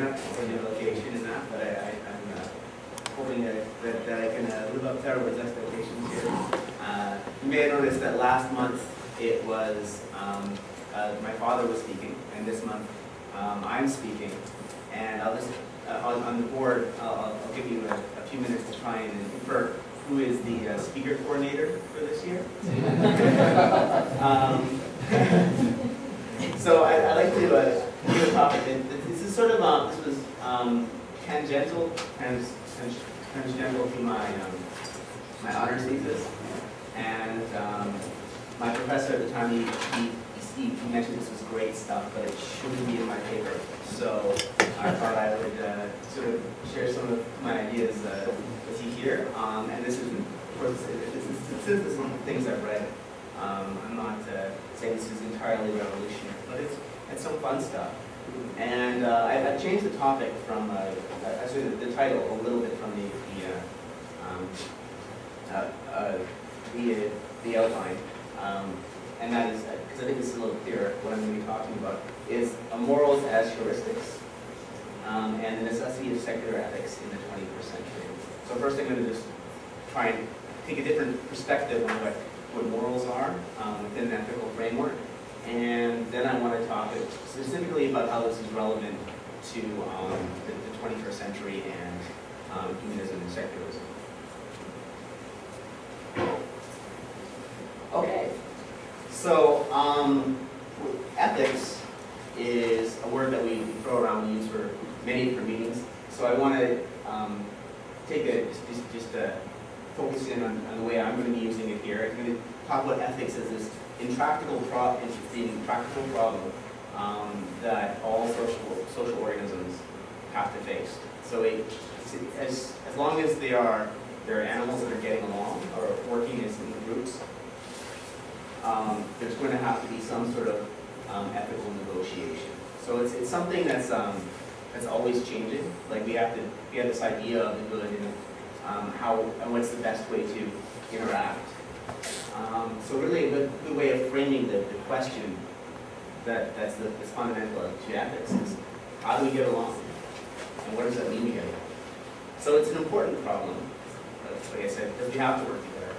enough for the location in that, but I'm hoping that I can live up to everyone's expectations here. You may have noticed that last month it was my father was speaking, and this month I'm speaking. And I'll just on the board, I'll give you a few minutes to try and infer who is the speaker coordinator for this year. So I'd like to give a topic. This is sort of this was tangential to my honors thesis, and my professor at the time he mentioned this was great stuff, but it shouldn't be in my paper. So I thought I would sort of share some of my ideas with you here. And this is, of course, this is some of the things I've read. I'm not saying this is entirely revolutionary, but it's some fun stuff. And I've changed the topic from, actually the title a little bit from the outline. And that is, because I think it's a little clearer what I'm going to be talking about, is morals as heuristics and the necessity of secular ethics in the 21st century. So first I'm going to just try and take a different perspective on what morals are within an ethical framework. And then I want to talk specifically about how this is relevant to the 21st century and humanism and secularism. Okay. So, ethics is a word that we throw around, we use for many different meanings. So I want to focus in on the way I'm going to be using it here. I'm going to talk about ethics as this intractable problem that all social organisms have to face. So as long as there are animals that are getting along or working as in groups, there's going to have to be some sort of ethical negotiation. So it's something that's always changing. Like we have this idea of the good and what's the best way to interact. So really a good way of framing the question that's fundamental to ethics is how do we get along, and what does that mean to get along? So it's an important problem, like I said, because we have to work together.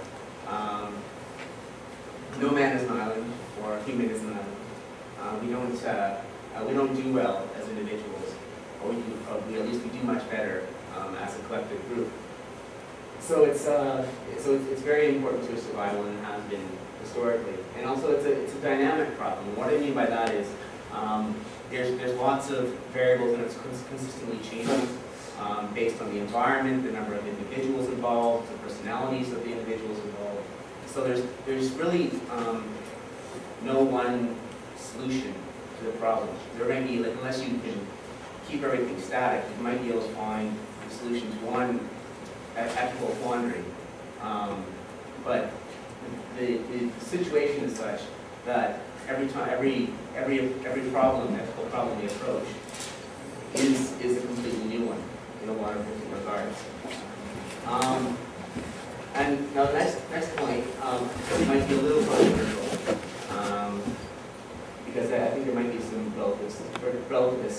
No man is an island, or human is an island. We don't do well as individuals, or at least we do much better as a collective group. So it's very important to survival and has been historically, and also it's a dynamic problem. And what I mean by that is there's lots of variables and it's consistently changing based on the environment, the number of individuals involved, the personalities of the individuals involved. So there's really no one solution to the problem. There may be, like, unless you can keep everything static, you might be able to find a solution to one ethical quandary. But the situation is such that every ethical problem we approach is a completely new one in a lot of different regards. And now the next point might be a little controversial, because I think there might be some relativists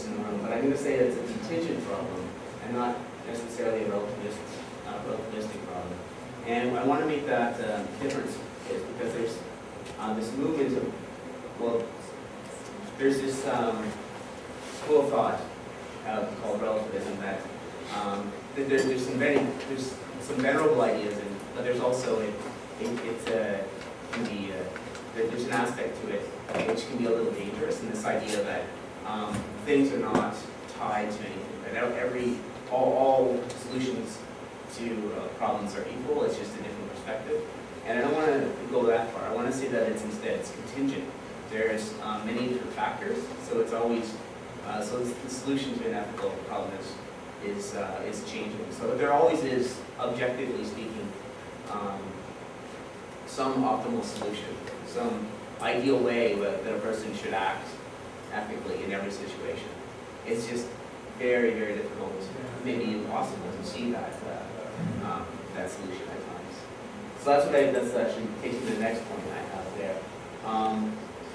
in the room, but I'm going to say that it's a contingent problem and not necessarily a relativistic problem. And I want to make that difference because there's this movement of, there's this school of thought called relativism that there's some venerable ideas, but there's also there's an aspect to it which can be a little dangerous, in this idea that things are not tied to anything. That all solutions to problems are equal. It's just a different perspective. And I don't want to go that far. I want to say that it's contingent. There's many different factors, so it's always so the solution to an ethical problem is changing. So there always is, objectively speaking, some optimal solution, some ideal way that a person should act ethically in every situation. It's just very, very difficult, maybe impossible, to see that solution at times. So that's actually takes me to the next point I have there.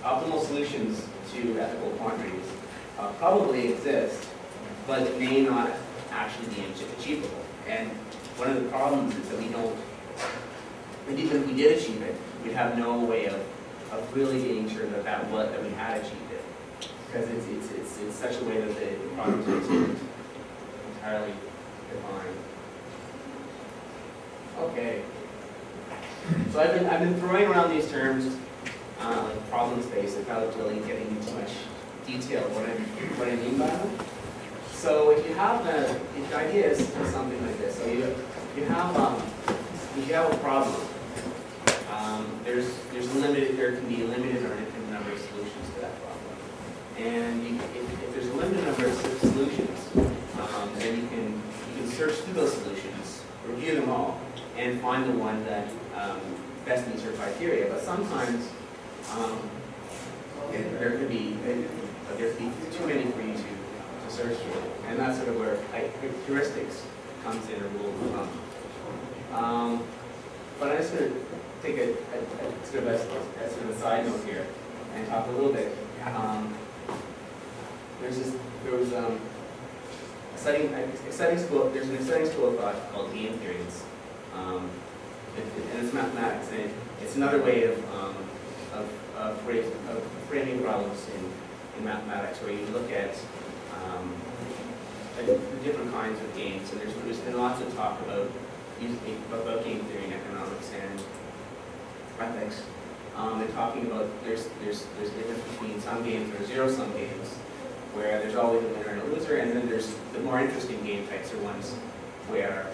Optimal solutions to ethical quandaries probably exist, but it may not actually be achievable. And one of the problems is that we don't, and even if we did achieve it, we'd have no way of really being sure that that we had achieved it, because it's such a way that the problem is entirely defined. Okay. So I've been throwing around these terms like problem space without really getting into too much detail of what I mean by them. So if you have the idea is something like this. So you have if you have a problem, there can be a limited or infinite number of solutions to that problem. And if there's a limited number of solutions, then you can search through those solutions, review them all, and find the one that best meets your criteria. But sometimes there could be too many for you to search through, and that's sort of where heuristics comes in, or rule of thumb. But I'm just going to take a sort of a side note here and talk a little bit. There's an exciting school of thought called game theory. And it's mathematics, and it's another way of framing problems in mathematics, where you look at the different kinds of games. And there's been lots of talk about game theory and economics and ethics, and talking about there's a difference between some games or zero-sum games, where there's always a winner and a loser, and then there's the more interesting game types are ones where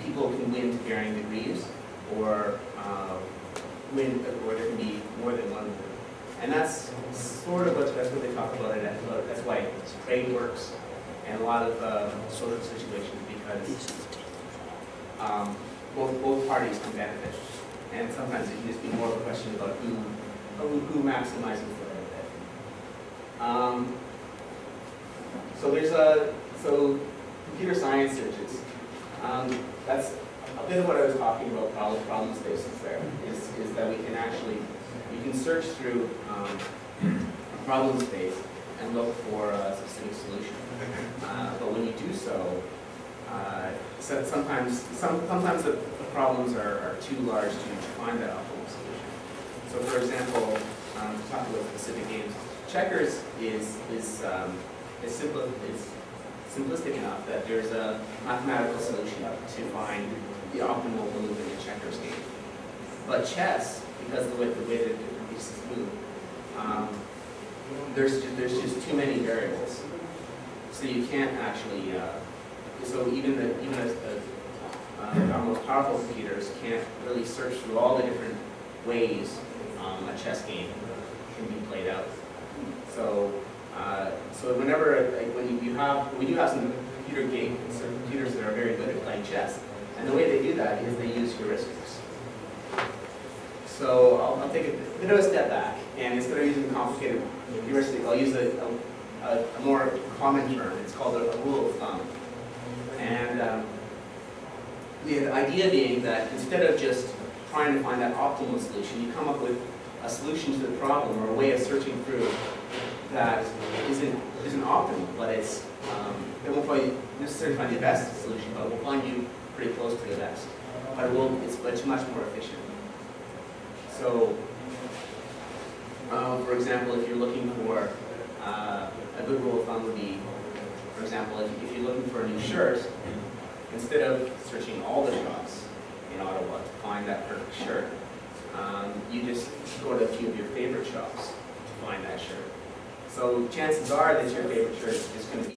people can win to varying degrees, or there can be more than one winner. And that's sort of that's what they talk about it. That's why trade works, and a lot of sort of situations, because both parties can benefit, and sometimes it can just be more of a question about who maximizes the benefit. So computer science searches. That's a bit of what I was talking about. Problem spaces there is that we can search through a problem space and look for a specific solution. But when you do so, sometimes the problems are too large to find that optimal solution. So, for example, to talk about specific games, checkers is simplistic enough that there's a mathematical solution to find the optimal move in the checkers game. But chess, because of the way that different pieces move, there's just too many variables. So you can't actually. So even our most powerful computers can't really search through all the different ways a chess game can be played out. So whenever we do have some computers that are very good at playing chess, and the way they do that is they use heuristics. So I'll take a bit of a step back, and instead of using complicated heuristic, I'll use a more common term. It's called a rule of thumb. And the idea being that instead of just trying to find that optimal solution, you come up with a solution to the problem, or a way of searching through that isn't optimal, but it won't probably necessarily find the best solution, but will find you pretty close to the best. But it's much more efficient. So, for example, if you're looking for a good rule of thumb would be, for example, if you're looking for a new shirt, instead of searching all the shops in Ottawa to find that perfect shirt, you just go to a few of your favorite shops to find that shirt. So chances are that your favorite shirt is going to be